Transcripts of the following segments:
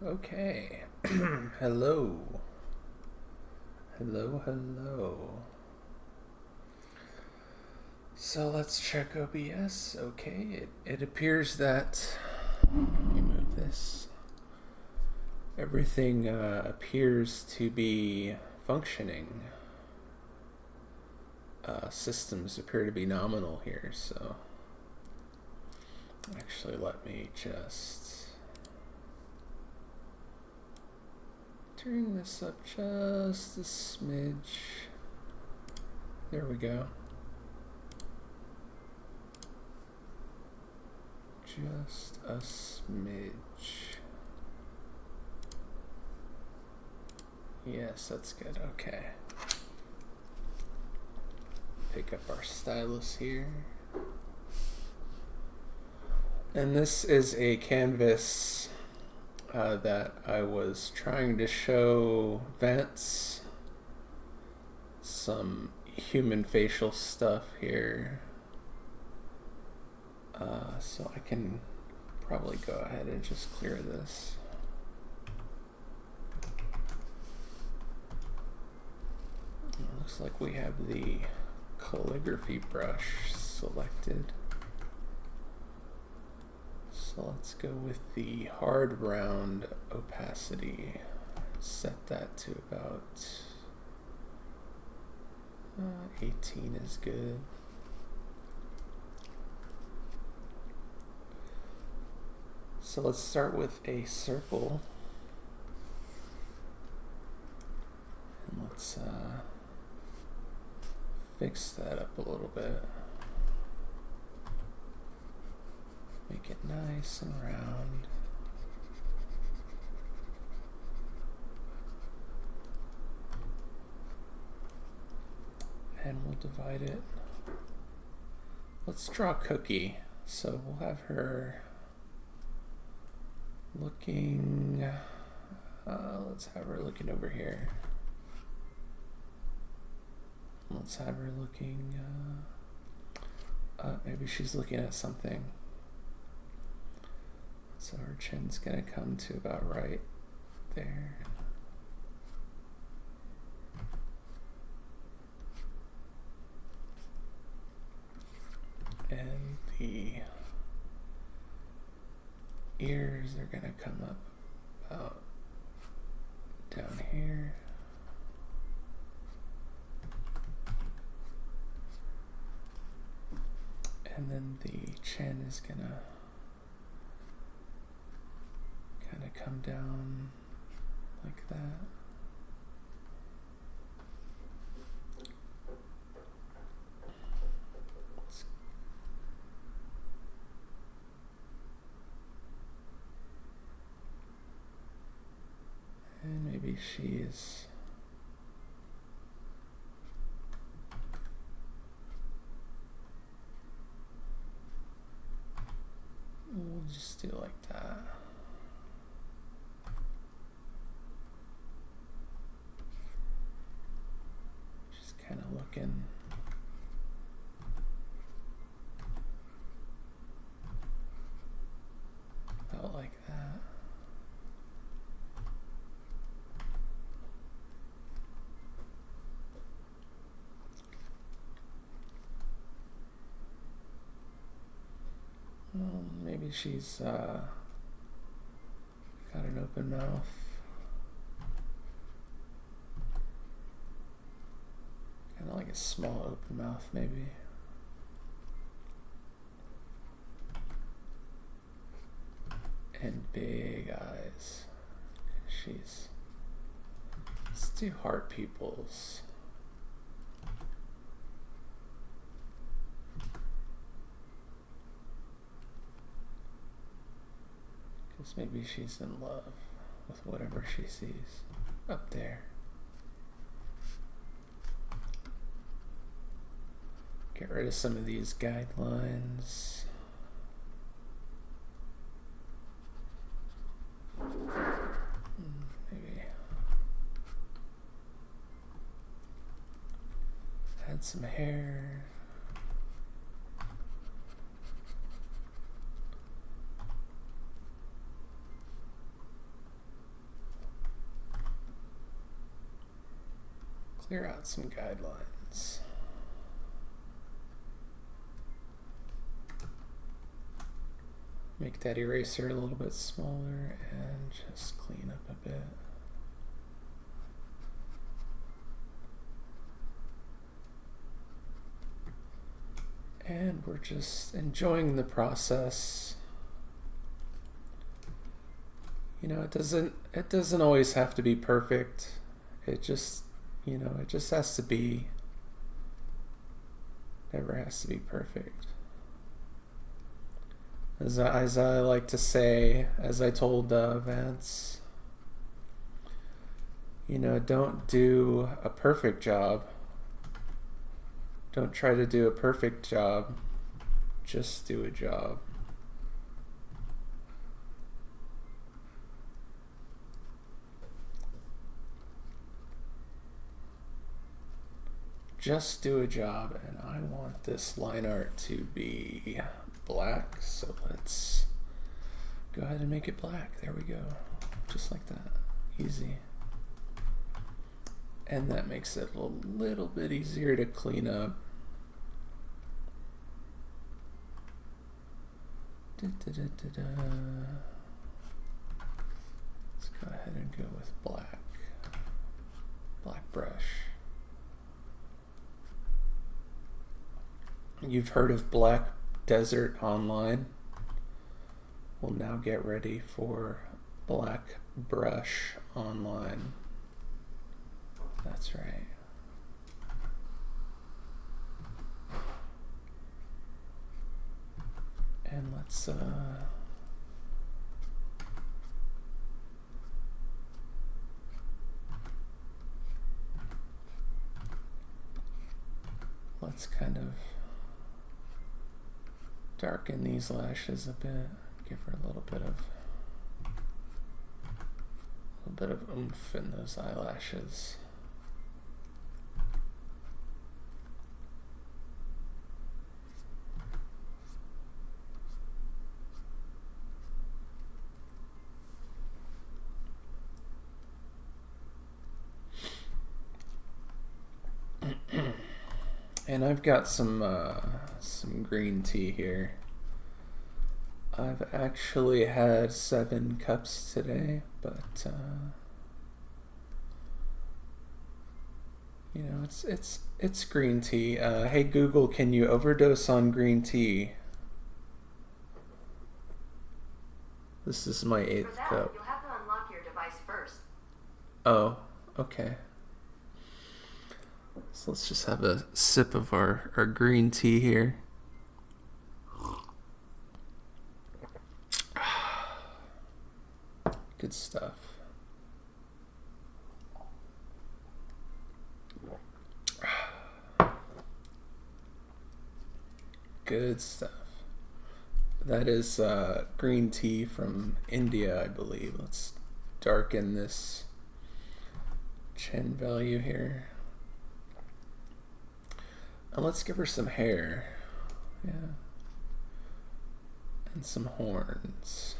Okay. Hello. Hello. So let's check OBS. Okay, it appears that, let me move this. Everything appears to be functioning. Systems appear to be nominal here, so actually let me just turn this up just a smidge. There we go. Just a smidge. Yes, that's good. Okay. Pick up our stylus here. And this is a canvas that I was trying to show vents, some human facial stuff here. So I can probably go ahead and just clear this. It looks like we have the calligraphy brush selected. So let's go with the hard round opacity. Set that to about 18 is good. So let's start with a circle. And let's fix that up a little bit. Make it nice and round. And we'll divide it. Let's draw a cookie. So we'll have her looking, let's have her looking over here. Let's have her looking, maybe she's looking at something. So her chin's gonna come to about right there. And the ears are gonna come up about down here. And then the chin is gonna kind of come down like that. And maybe she's we'll just do like that. Just kind of looking. About like that. Maybe she's got an open mouth. Kind of like a small open mouth, maybe. And big eyes. Let's do heart pupils. Because maybe she's in love with whatever she sees up there. Get rid of some of these guidelines. Maybe add some hair. clear out some guidelines. Make that eraser a little bit smaller and just clean up a bit. And we're just enjoying the process. You know, it doesn't always have to be perfect. It just, you know, it just has to be, never has to be perfect. As I like to say, as I told Vance, you know, don't do a perfect job. Don't try to do a perfect job. Just do a job. Just do a job, and I want this line art to be black, so let's go ahead and make it black. There we go. Just like that. Easy. And that makes it a little bit easier to clean up. Let's go ahead and go with black. Black brush. You've heard of Black Desert Online. We'll now get ready for Black Brush Online. That's right. And let's kind of darken these lashes a bit, give her a little bit of oomph in those eyelashes. And I've got some green tea here. I've actually had 7 cups today, but you know, it's green tea. Hey Google, can you overdose on green tea? This is my 8th cup. You'll have to unlock your device first. Oh, okay. So let's just have a sip of our green tea here. Good stuff. Good stuff. That is green tea from India, I believe. Let's darken this chin value here. And let's give her some hair. Yeah. And some horns.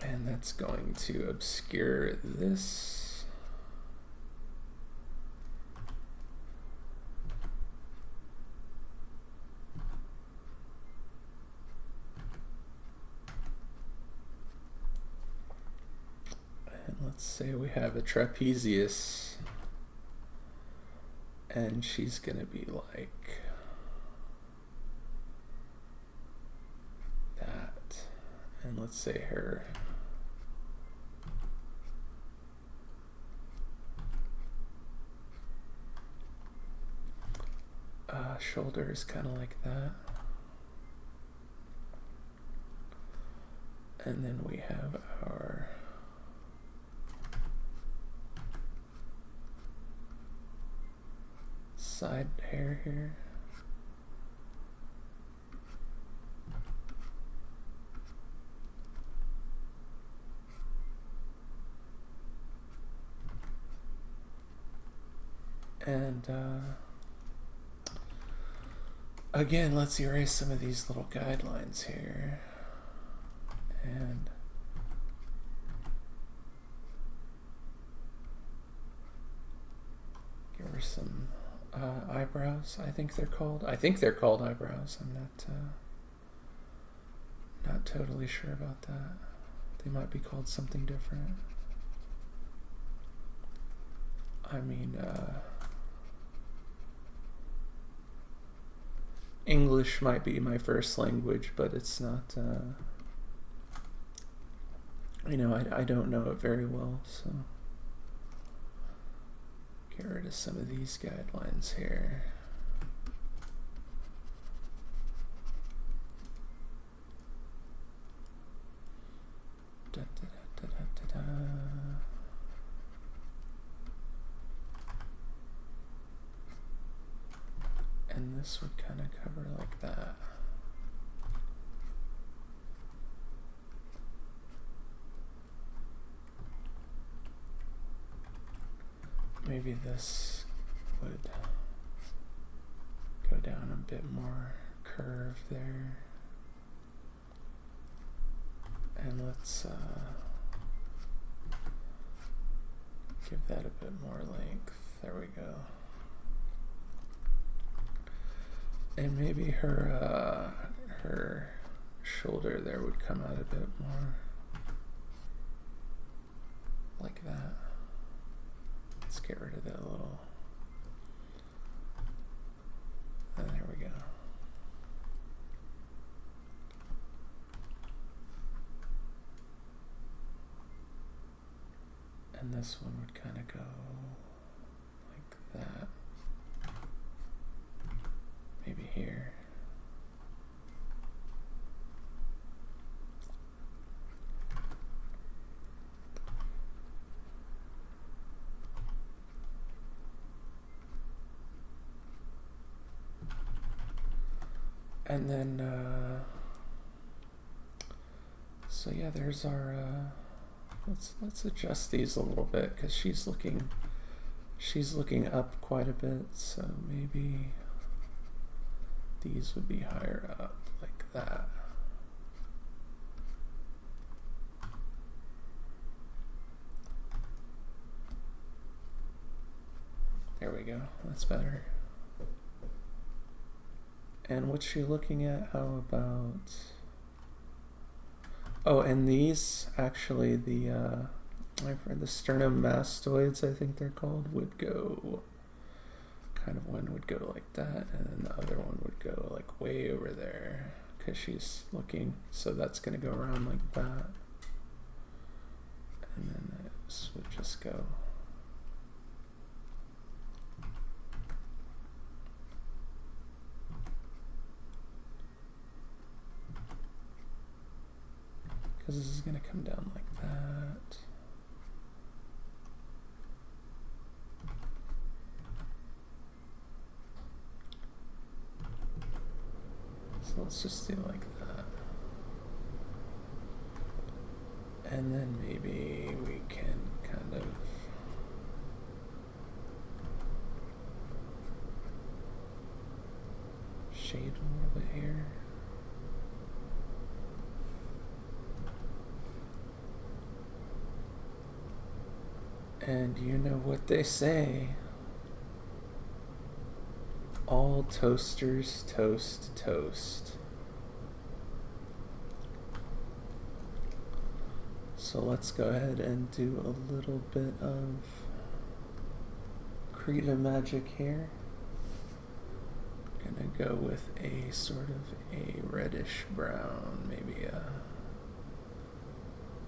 And that's going to obscure this. And let's say we have a trapezius. And she's going to be like that. And let's say her shoulder is kind of like that. And then we have our side hair here. And again, let's erase some of these little guidelines here. And give her some eyebrows. I think they're called eyebrows. I'm not totally sure about that. They might be called something different. I mean, English might be my first language, but it's not, you know, I don't know it very well, so get rid of some of these guidelines here. Da, da, da, da, da, da. And this would kind of cover like that. Maybe this would go down a bit more curve there. And let's give that a bit more length. There we go. And maybe her shoulder there would come out a bit more like that. Let's get rid of that little. And there we go. And this one would kind of go like that. Maybe here. And then, so yeah, there's our, let's adjust these a little bit because she's looking up quite a bit, so maybe these would be higher up like that. There we go, that's better. And what's she looking at? How about, oh, and these actually, the sternomastoids, I think they're called, would go kind of, one would go like that, and then the other one would go like way over there because she's looking, so that's going to go around like that, and then this would just go because this is going to come down like that. So let's just do like that. And then maybe we can kind of shade a little bit here. And you know what they say. All toasters toast toast. So let's go ahead and do a little bit of Krita magic here. I'm gonna go with a sort of a reddish brown, maybe a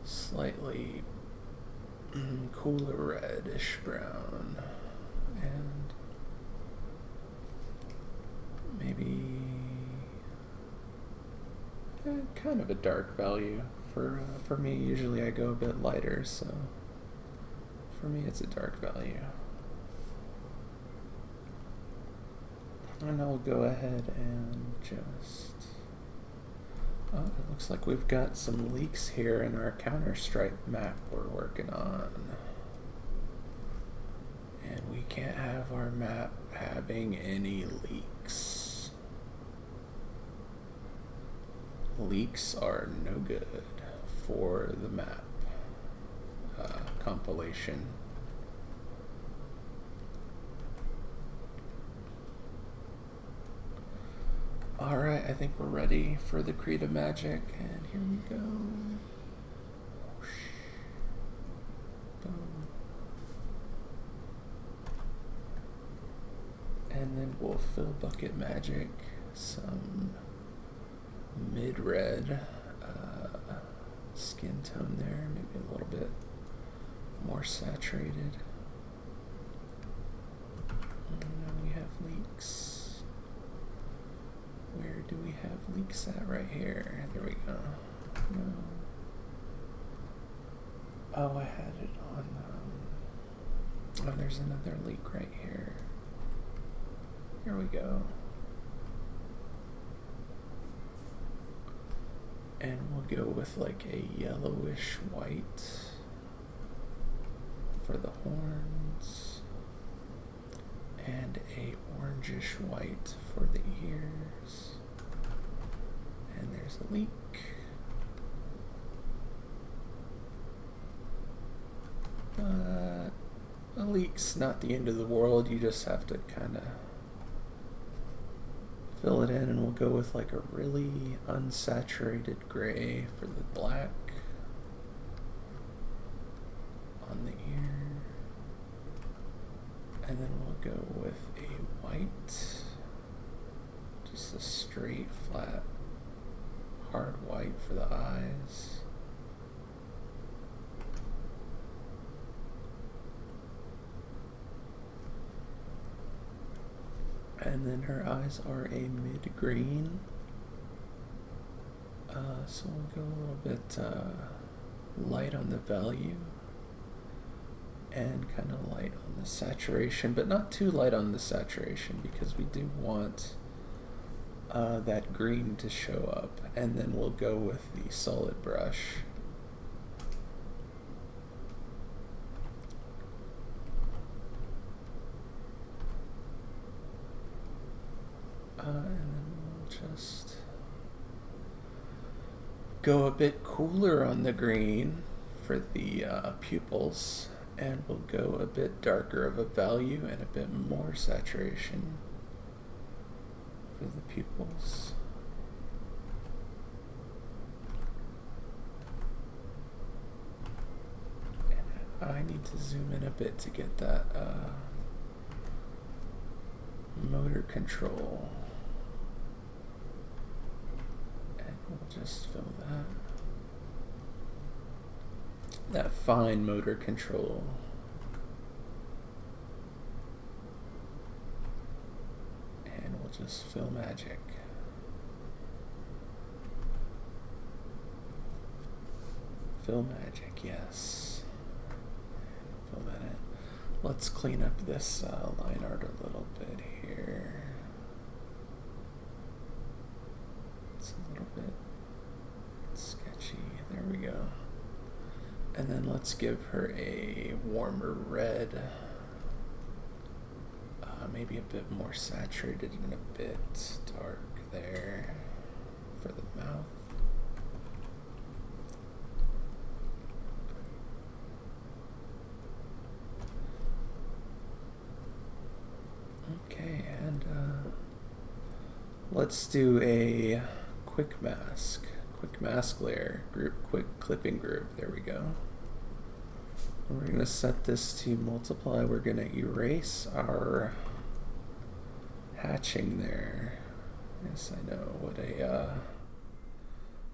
slightly cooler reddish brown, and maybe kind of a dark value for me. Usually I go a bit lighter, so for me it's a dark value. And I'll go ahead and just, oh, it looks like we've got some leaks here in our counter stripe map we're working on. And we can't have our map having any leaks. Leaks are no good for the map compilation. Alright, I think we're ready for the Creed of Magic, and here we go. Boom. And then we'll fill bucket magic some mid-red skin tone there, maybe a little bit more saturated. And now we have leaks. Where do we have leaks at? Right here. There we go. No. Oh, I had it on. Oh, there's another leak right here. Here we go. And we'll go with like a yellowish white for the horns and a orangish white for the ears. And there's a leak. But a leak's not the end of the world. You just have to kind of fill it in, and we'll go with like a really unsaturated gray for the black on the ear. And then we'll go with a white, just a straight, flat, hard white for the eyes. And then her eyes are a mid-green. So we'll go a little bit light on the value and kind of light on the saturation, but not too light on the saturation because we do want that green to show up. And then we'll go with the solid brush. And then we'll just go a bit cooler on the green for the pupils, and we'll go a bit darker of a value and a bit more saturation for the pupils. And I need to zoom in a bit to get that motor control. We'll just fill that fine motor control. And we'll just fill magic. Fill magic, yes. Fill that in. Let's clean up this line art a little bit here. It's a little bit sketchy. There we go. And then let's give her a warmer red. Maybe a bit more saturated and a bit dark there for the mouth. Okay, and let's do a quick mask layer, group quick clipping group. There we go. And we're going to set this to multiply. We're going to erase our hatching there. Yes, I know,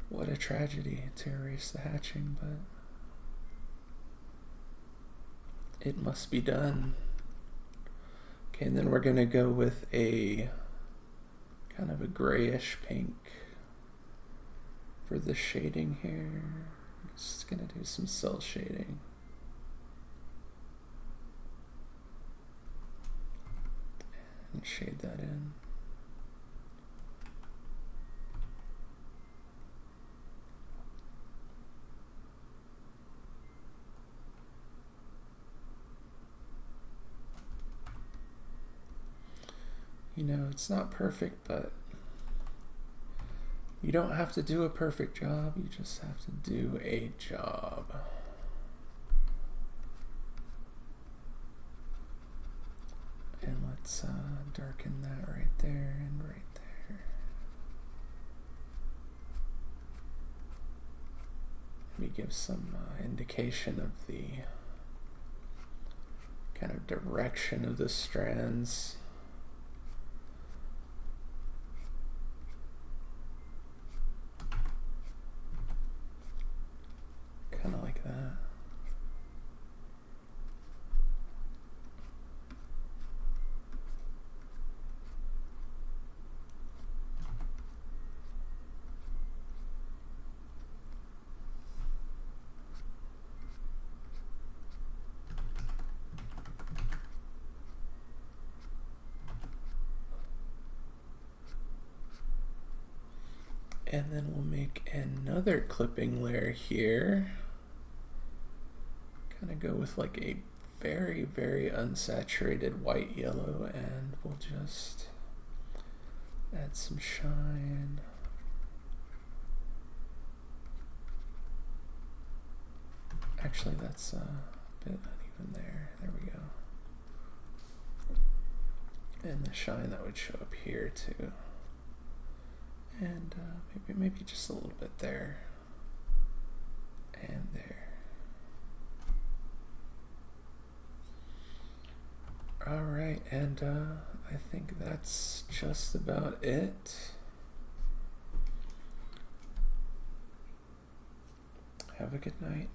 what a tragedy to erase the hatching, but it must be done. Okay, and then we're going to go with a kind of a grayish pink for the shading here. Just going to do some cell shading. And shade that in. you know, it's not perfect, but you don't have to do a perfect job. You just have to do a job. And let's darken that right there and right there. Maybe give some indication of the kind of direction of the strands. Kind of like that. And then we'll make another clipping layer here. Kind of go with like a very, very unsaturated white yellow, and we'll just add some shine. Actually, that's a bit uneven there. There we go. And the shine that would show up here too. And maybe just a little bit there and there. All right, and I think that's just about it. Have a good night.